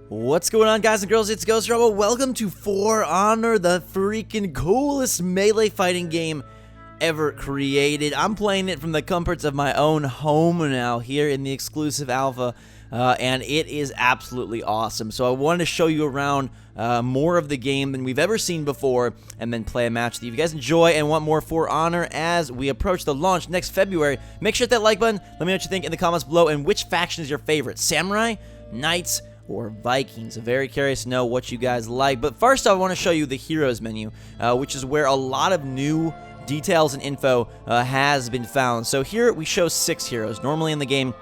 What's going on, guys and girls? It's GhostRobo. Welcome to For Honor, the freaking coolest melee fighting game ever created. I'm playing it from the comforts of my own home now here in the exclusive alpha, and it is absolutely awesome. So I wanted to show you around more of the game than we've ever seen before, and then play a match with you. If you guys enjoy and want more For Honor as we approach the launch next February, make sure to hit that like button. Let me know what you think in the comments below, and which faction is your favorite, Samurai, Knights, or Vikings. I'm very curious to know what you guys like. But first, I want to show you the Heroes menu, which is where a lot of new details and info has been found. So here we show 6 heroes. Normally in the game,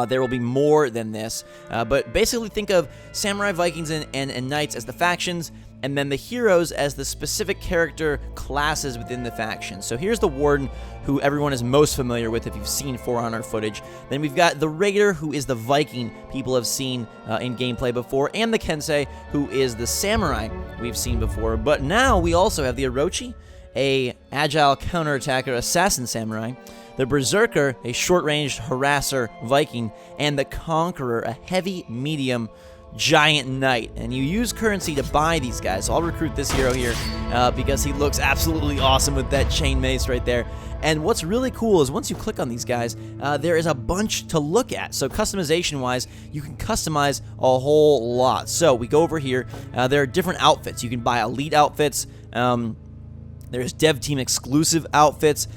there will be more than this, but basically think of Samurai, Vikings, and Knights as the factions, and then the heroes as the specific character classes within the faction. So here's the Warden, who everyone is most familiar with if you've seen For Honor footage. Then we've got the Raider, who is the Viking people have seen in gameplay before, and the Kensei, who is the Samurai we've seen before. But now we also have the Orochi, a agile counterattacker assassin samurai, the Berserker, a short-range harasser Viking, and the Conqueror, a heavy medium giant knight. And you use currency to buy these guys. So I'll recruit this hero here because he looks absolutely awesome with that chain mace right there. And what's really cool is once you click on these guys, there is a bunch to look at. So customization-wise, you can customize a whole lot. So we go over here. There are different outfits. You can buy elite outfits. There's dev team exclusive outfits.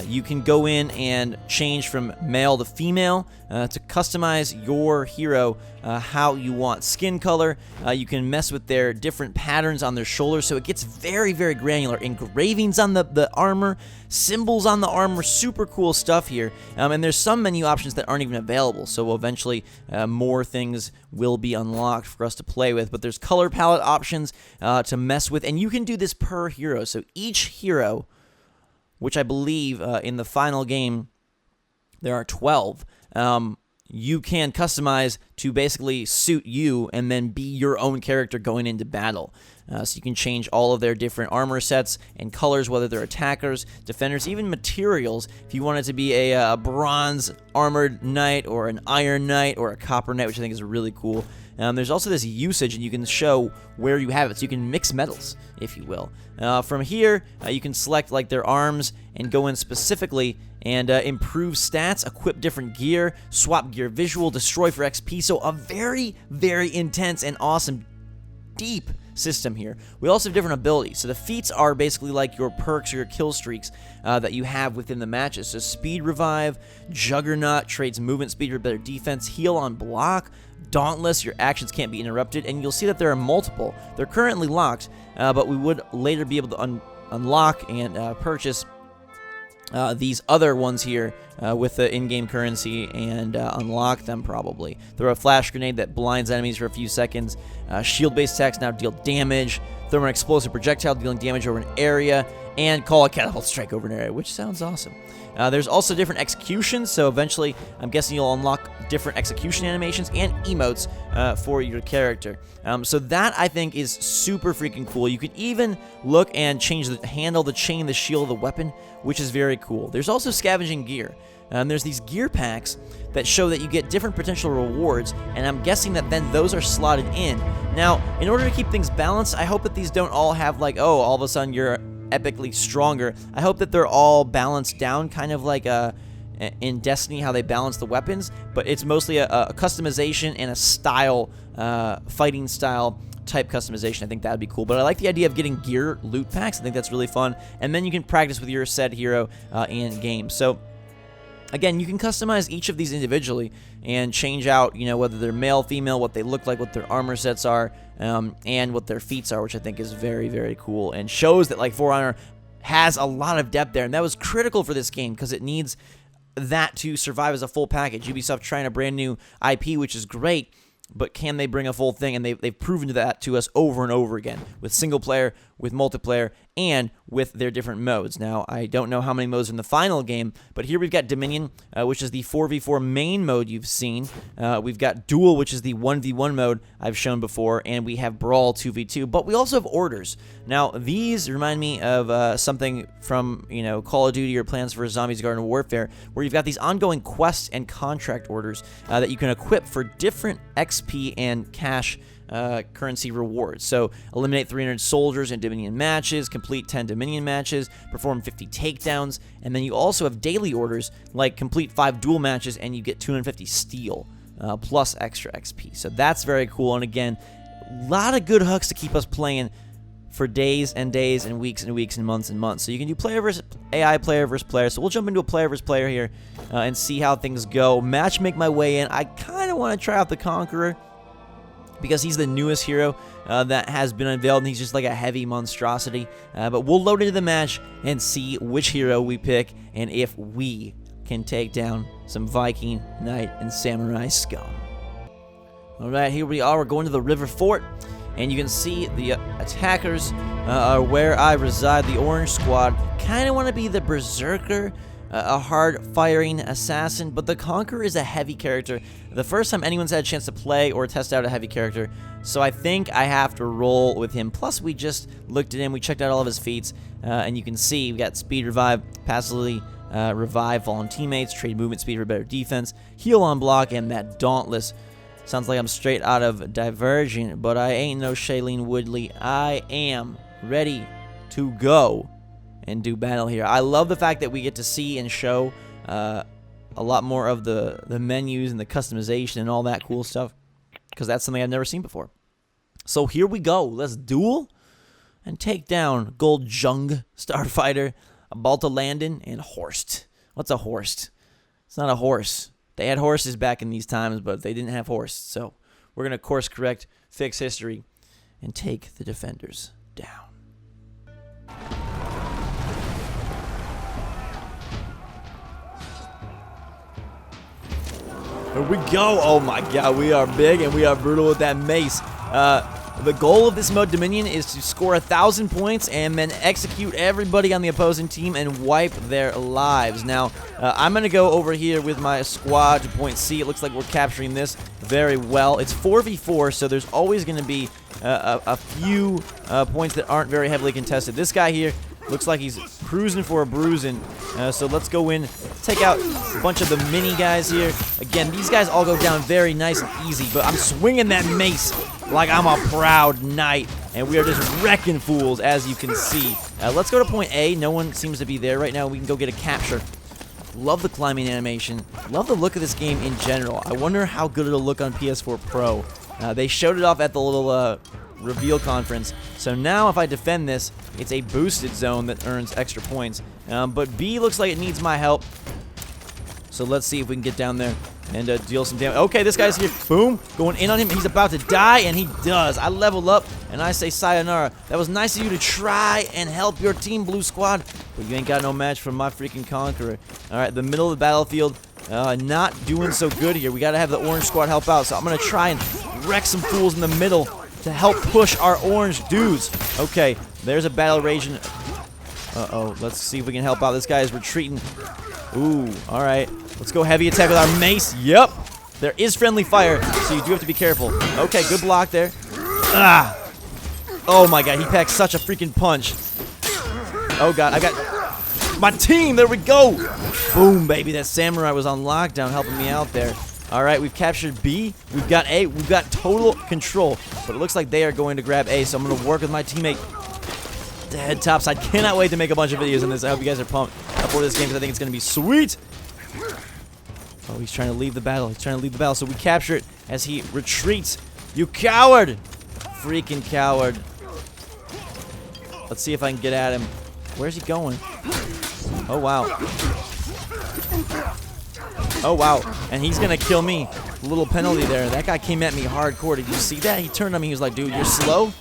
You can go in and change from male to female to customize your hero how you want. Skin color, you can mess with their different patterns on their shoulders, so it gets very, very granular. Engravings on the armor, symbols on the armor, super cool stuff here. And there's some menu options that aren't even available, so eventually more things will be unlocked for us to play with. But there's color palette options to mess with, and you can do this per hero. So each hero, which I believe in the final game there are 12, you can customize to basically suit you and then be your own character going into battle. So you can change all of their different armor sets and colors, whether they're attackers, defenders, even materials. If you want it to be a bronze armored knight or an iron knight or a copper knight, which I think is really cool. There's also this usage, and you can show where you have it, so you can mix metals, if you will. From here, you can select like their arms and go in specifically and improve stats, equip different gear, swap gear visual, destroy for XP. So a very, very intense and awesome, deep system here. We also have different abilities. So the feats are basically like your perks or your kill streaks that you have within the matches. So Speed Revive, Juggernaut trades movement speed for better defense, Heal on block, Dauntless, your actions can't be interrupted, and you'll see that there are multiple. They're currently locked, but we would later be able to unlock and purchase these other ones here with the in-game currency and unlock them probably. Throw a flash grenade that blinds enemies for a few seconds. Shield-based attacks now deal damage. Throw an explosive projectile dealing damage over an area. And call a catapult strike over an area, which sounds awesome. There's also different executions, so eventually I'm guessing you'll unlock different execution animations and emotes for your character. So that, I think, is super freaking cool. You can even look and change the handle, the chain, the shield, the weapon, which is very cool. There's also scavenging gear. There's these gear packs that show that you get different potential rewards, and I'm guessing that then those are slotted in. Now, in order to keep things balanced, I hope that these don't all have like, oh, all of a sudden you're epically stronger. I hope that they're all balanced down, kind of like in Destiny, how they balance the weapons, but it's mostly a customization and a style, fighting style type customization. I think that would be cool. But I like the idea of getting gear loot packs. I think that's really fun. And then you can practice with your said hero in game. So again, you can customize each of these individually and change out, you know, whether they're male, female, what they look like, what their armor sets are, and what their feats are, which I think is very, very cool and shows that like For Honor has a lot of depth there, and that was critical for this game because it needs that to survive as a full package. Ubisoft trying a brand new IP, which is great, but can they bring a full thing? And they've proven that to us over and over again with single player, with multiplayer, and with their different modes. Now, I don't know how many modes in the final game, but here we've got Dominion, which is the 4v4 main mode you've seen. We've got Duel, which is the 1v1 mode I've shown before, and we have Brawl 2v2, but we also have Orders. Now, these remind me of something from, Call of Duty or Plants vs. Zombies Garden Warfare, where you've got these ongoing quests and contract orders that you can equip for different XP and cash currency rewards. So eliminate 300 soldiers in Dominion matches, complete 10 Dominion matches, perform 50 takedowns, and then you also have daily orders like complete 5 duel matches and you get 250 steel plus extra XP. So that's very cool, and again, a lot of good hooks to keep us playing for days and days and weeks and weeks and months. So you can do player versus AI, player versus player. So we'll jump into a player versus player here and see how things go. Match make my way in. I kind of want to try out the Conqueror, because he's the newest hero that has been unveiled, and he's just like a heavy monstrosity. But we'll load into the match and see which hero we pick, and if we can take down some Viking, Knight, and Samurai scum. Alright, here we are. We're going to the River Fort, and you can see the attackers are where I reside, the Orange Squad. Kind of want to be the Berserker, a hard-firing assassin, but the Conqueror is a heavy character. The first time anyone's had a chance to play or test out a heavy character, so I think I have to roll with him. Plus, we just looked at him, we checked out all of his feats, and you can see we got Speed Revive, passively revive fallen teammates, trade movement speed for better defense, heal on block, and that Dauntless. Sounds like I'm straight out of Divergent, but I ain't no Shailene Woodley. I am ready to go and do battle here. I love the fact that we get to see and show a lot more of the menus and the customization and all that cool stuff, because that's something I've never seen before. So here we go. Let's duel and take down Gold Jung, Starfighter, Balta Landon, and Horst. What's a Horst? It's not a horse. They had horses back in these times, but they didn't have horse. So we're going to course correct, fix history, and take the defenders down. Here we go. Oh my god, we are big and we are brutal with that mace. The goal of this mode Dominion is to score 1,000 points and then execute everybody on the opposing team and wipe their lives. Now, I'm going to go over here with my squad to point C. It looks like we're capturing this very well. It's 4v4, so there's always going to be a few points that aren't very heavily contested. This guy here looks like he's cruising for a bruising. So let's go in, take out a bunch of the mini guys here. Again, these guys all go down very nice and easy, but I'm swinging that mace like I'm a proud knight, and we are just wrecking fools, as you can see. Let's go to point A. No one seems to be there right now. We can go get a capture. Love the climbing animation. Love the look of this game in general. I wonder how good it'll look on PS4 Pro. They showed it off at the little reveal conference. So now if I defend this, it's a boosted zone that earns extra points. But B looks like it needs my help. So let's see if we can get down there and deal some damage. Okay, this guy's here. Boom. Going in on him. He's about to die, and he does. I level up, and I say sayonara. That was nice of you to try and help your team, Blue Squad, but you ain't got no match for my freaking Conqueror. All right, the middle of the battlefield, not doing so good here. We got to have the Orange Squad help out, so I'm going to try and wreck some fools in the middle to help push our orange dudes. Okay, there's a battle raging. Uh-oh, let's see if we can help out. This guy is retreating. Ooh, all right. Let's go heavy attack with our mace. Yep. There is friendly fire, so you do have to be careful. Okay, good block there. Ah. Oh, my God. He packed such a freaking punch. Oh, God. I got my team. There we go. Boom, baby. That samurai was on lockdown helping me out there. All right, we've captured B. We've got A. We've got total control, but it looks like they are going to grab A, so I'm going to work with my teammate to head tops. I cannot wait to make a bunch of videos on this. I hope you guys are pumped for this game, because I think it's going to be sweet. Oh, he's trying to leave the battle. He's trying to leave the battle, so we capture it as he retreats. You coward! Freaking coward. Let's see if I can get at him. Where's he going? Oh, wow. Oh, wow. And he's going to kill me. A little penalty there. That guy came at me hardcore. Did you see that? He turned on me. He was like, dude, you're slow?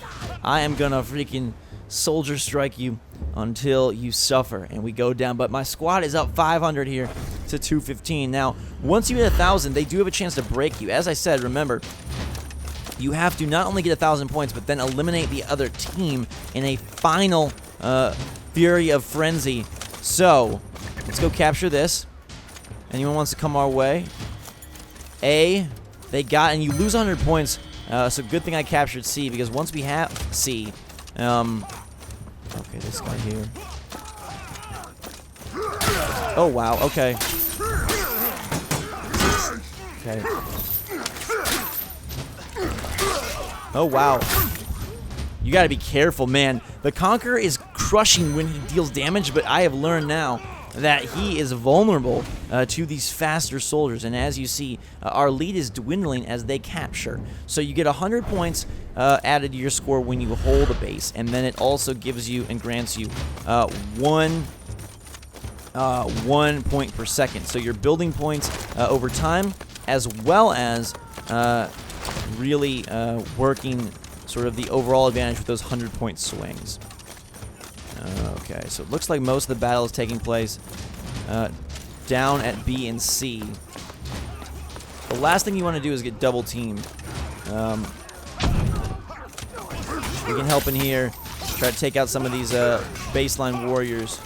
I am going to freaking soldier strike you until you suffer. And we go down. But my squad is up 500 here to 215. Now, once you hit 1,000, they do have a chance to break you. As I said, remember, you have to not only get 1,000 points, but then eliminate the other team in a final fury of frenzy. So, let's go capture this. Anyone wants to come our way? A, they got, and you lose 100 points. So good thing I captured C, because once we have C, okay, this guy here. Oh wow, okay. Okay. Oh wow. You gotta be careful, man. The Conqueror is crushing when he deals damage, but I have learned now that he is vulnerable to these faster soldiers. And as you see, our lead is dwindling as they capture. So you get 100 points added to your score when you hold a base, and then it also gives you and grants you 1 point per second. So you're building points over time, as well as really working sort of the overall advantage with those 100-point swings. Okay, so it looks like most of the battle is taking place down at B and C. The last thing you want to do is get double teamed. We can help in here, try to take out some of these baseline warriors.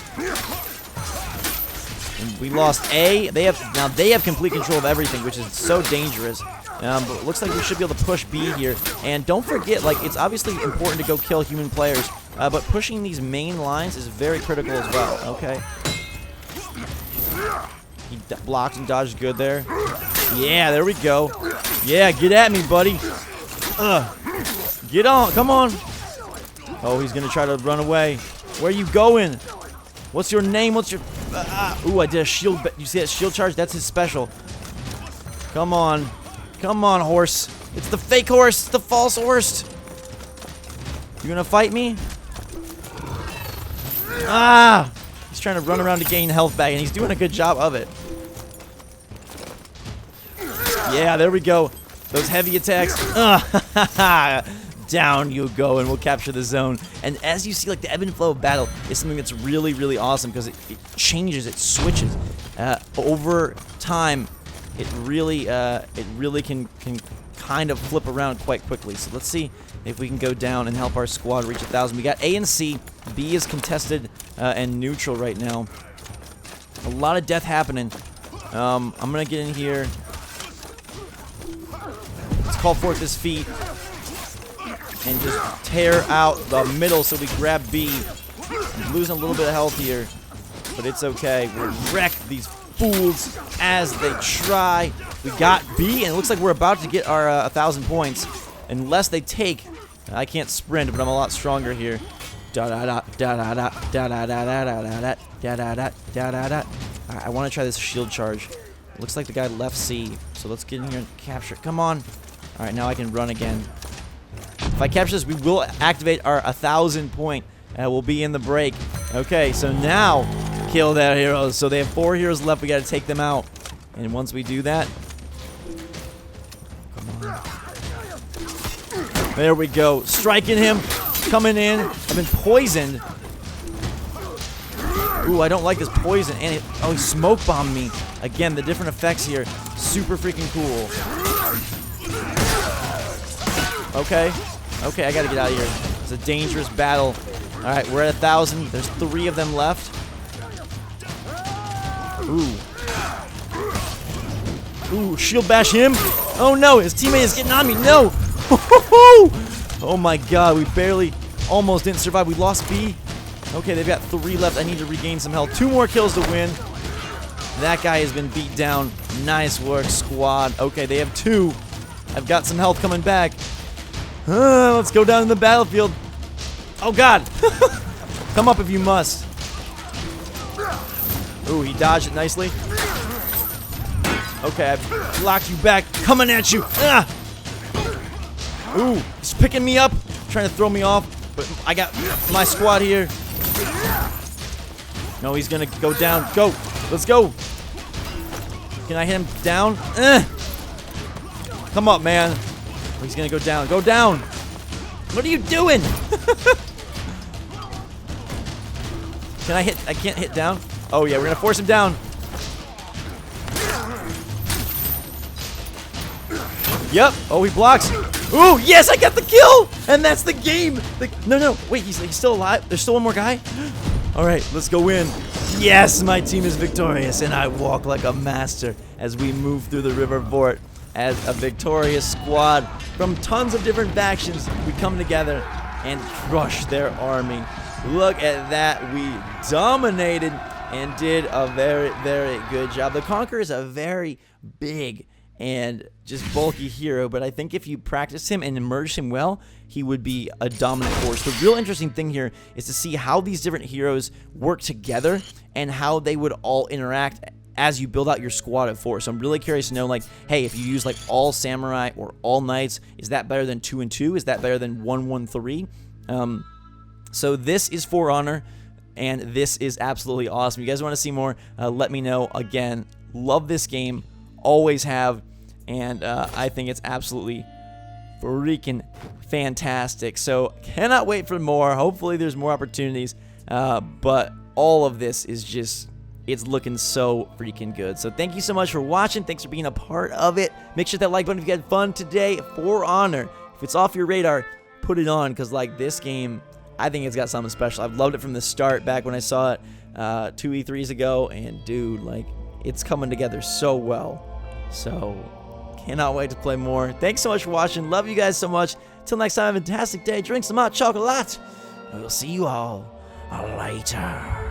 And we lost A. They have complete control of everything, which is so dangerous. But it looks like we should be able to push B here. And don't forget, like, it's obviously important to go kill human players, but pushing these main lines is very critical as well. Okay. He blocked and dodged good there. Yeah, there we go. Yeah, get at me, buddy. Get on, come on. Oh, he's gonna try to run away. Where are you going? What's your name? What's your... Ooh, I did a shield... You see that shield charge? That's his special. Come on. Come on, horse. It's the fake horse. It's the false horse. You gonna fight me? Ah! He's trying to run around to gain health back, and he's doing a good job of it. Yeah, there we go. Those heavy attacks. Down you go, and we'll capture the zone. And as you see, like, the ebb and flow of battle is something that's really, really awesome, because it changes, it switches. Over time, it really can kind of flip around quite quickly. So let's see if we can go down and help our squad reach 1,000. We got A and C. B is contested and neutral right now. A lot of death happening. I'm gonna get in here. Let's call forth this feat and just tear out the middle so we grab B. I'm losing a little bit of health here, but it's okay. We'll wreck these fools as they try. We got B, and it looks like we're about to get our 1,000 points. Unless they take... I can't sprint, but I'm a lot stronger here. I want to try this shield charge. Looks like the guy left C, so let's get in here and capture it. Come on. Alright, now I can run again. If I capture this, we will activate our 1,000 point. We'll be in the break. Okay, so now, kill their heroes. So they have 4 heroes left. We got to take them out. And once we do that... Come on. There we go. Striking him. Coming in. I've been poisoned. Ooh, I don't like this poison. And it, oh, he smoke bombed me. Again, the different effects here. Super freaking cool. Okay. Okay, I gotta get out of here. It's a dangerous battle. Alright, we're at 1,000. There's 3 of them left. Ooh. Ooh, shield bash him. Oh no, his teammate is getting on me. No! Oh my god, we barely, almost didn't survive. We lost B. Okay, they've got 3 left. I need to regain some health. 2 more kills to win. That guy has been beat down. Nice work, squad. Okay, they have 2. I've got some health coming back. Let's go down in the battlefield. Oh god! Come up if you must. Ooh, he dodged it nicely. Okay, I've blocked you back. Coming at you. Ah! Ooh, he's picking me up. Trying to throw me off. But I got my squad here. No, he's gonna go down. Go. Let's go. Can I hit him down? Come up, man. Oh, he's gonna go down. Go down. What are you doing? Can I hit? I can't hit down. Oh yeah, we're gonna force him down. Yep. Oh, he blocks. Oh, yes, I got the kill! And that's the game! No, wait, he's still alive? There's still one more guy? All right, let's go in. Yes, my team is victorious, and I walk like a master as we move through the river fort as a victorious squad from tons of different factions. We come together and crush their army. Look at that. We dominated and did a very, very good job. The Conqueror is a very big and just bulky hero, but I think if you practice him and immerse him well, he would be a dominant force. The real interesting thing here is to see how these different heroes work together and how they would all interact as you build out your squad of 4. So I'm really curious to know, like, hey, if you use like all samurai or all knights, is that better than 2 and 2? Is that better than 1 1 3? So this is For Honor, and this is absolutely awesome. You guys want to see more? Let me know. Again, love this game, always have, and I think it's absolutely freaking fantastic. So cannot wait for more. Hopefully there's more opportunities, but all of this is just, it's looking so freaking good. So thank you so much for watching. Thanks for being a part of it. Make sure that like button if you had fun today. For Honor, if it's off your radar, put it on, because like this game, I think it's got something special. I've loved it from the start, back when I saw it 2 E3s ago, and dude, like, it's coming together so well. So cannot wait to play more. Thanks so much for watching. Love you guys so much. Till next time, have a fantastic day. Drink some hot chocolate. And we'll see you all later.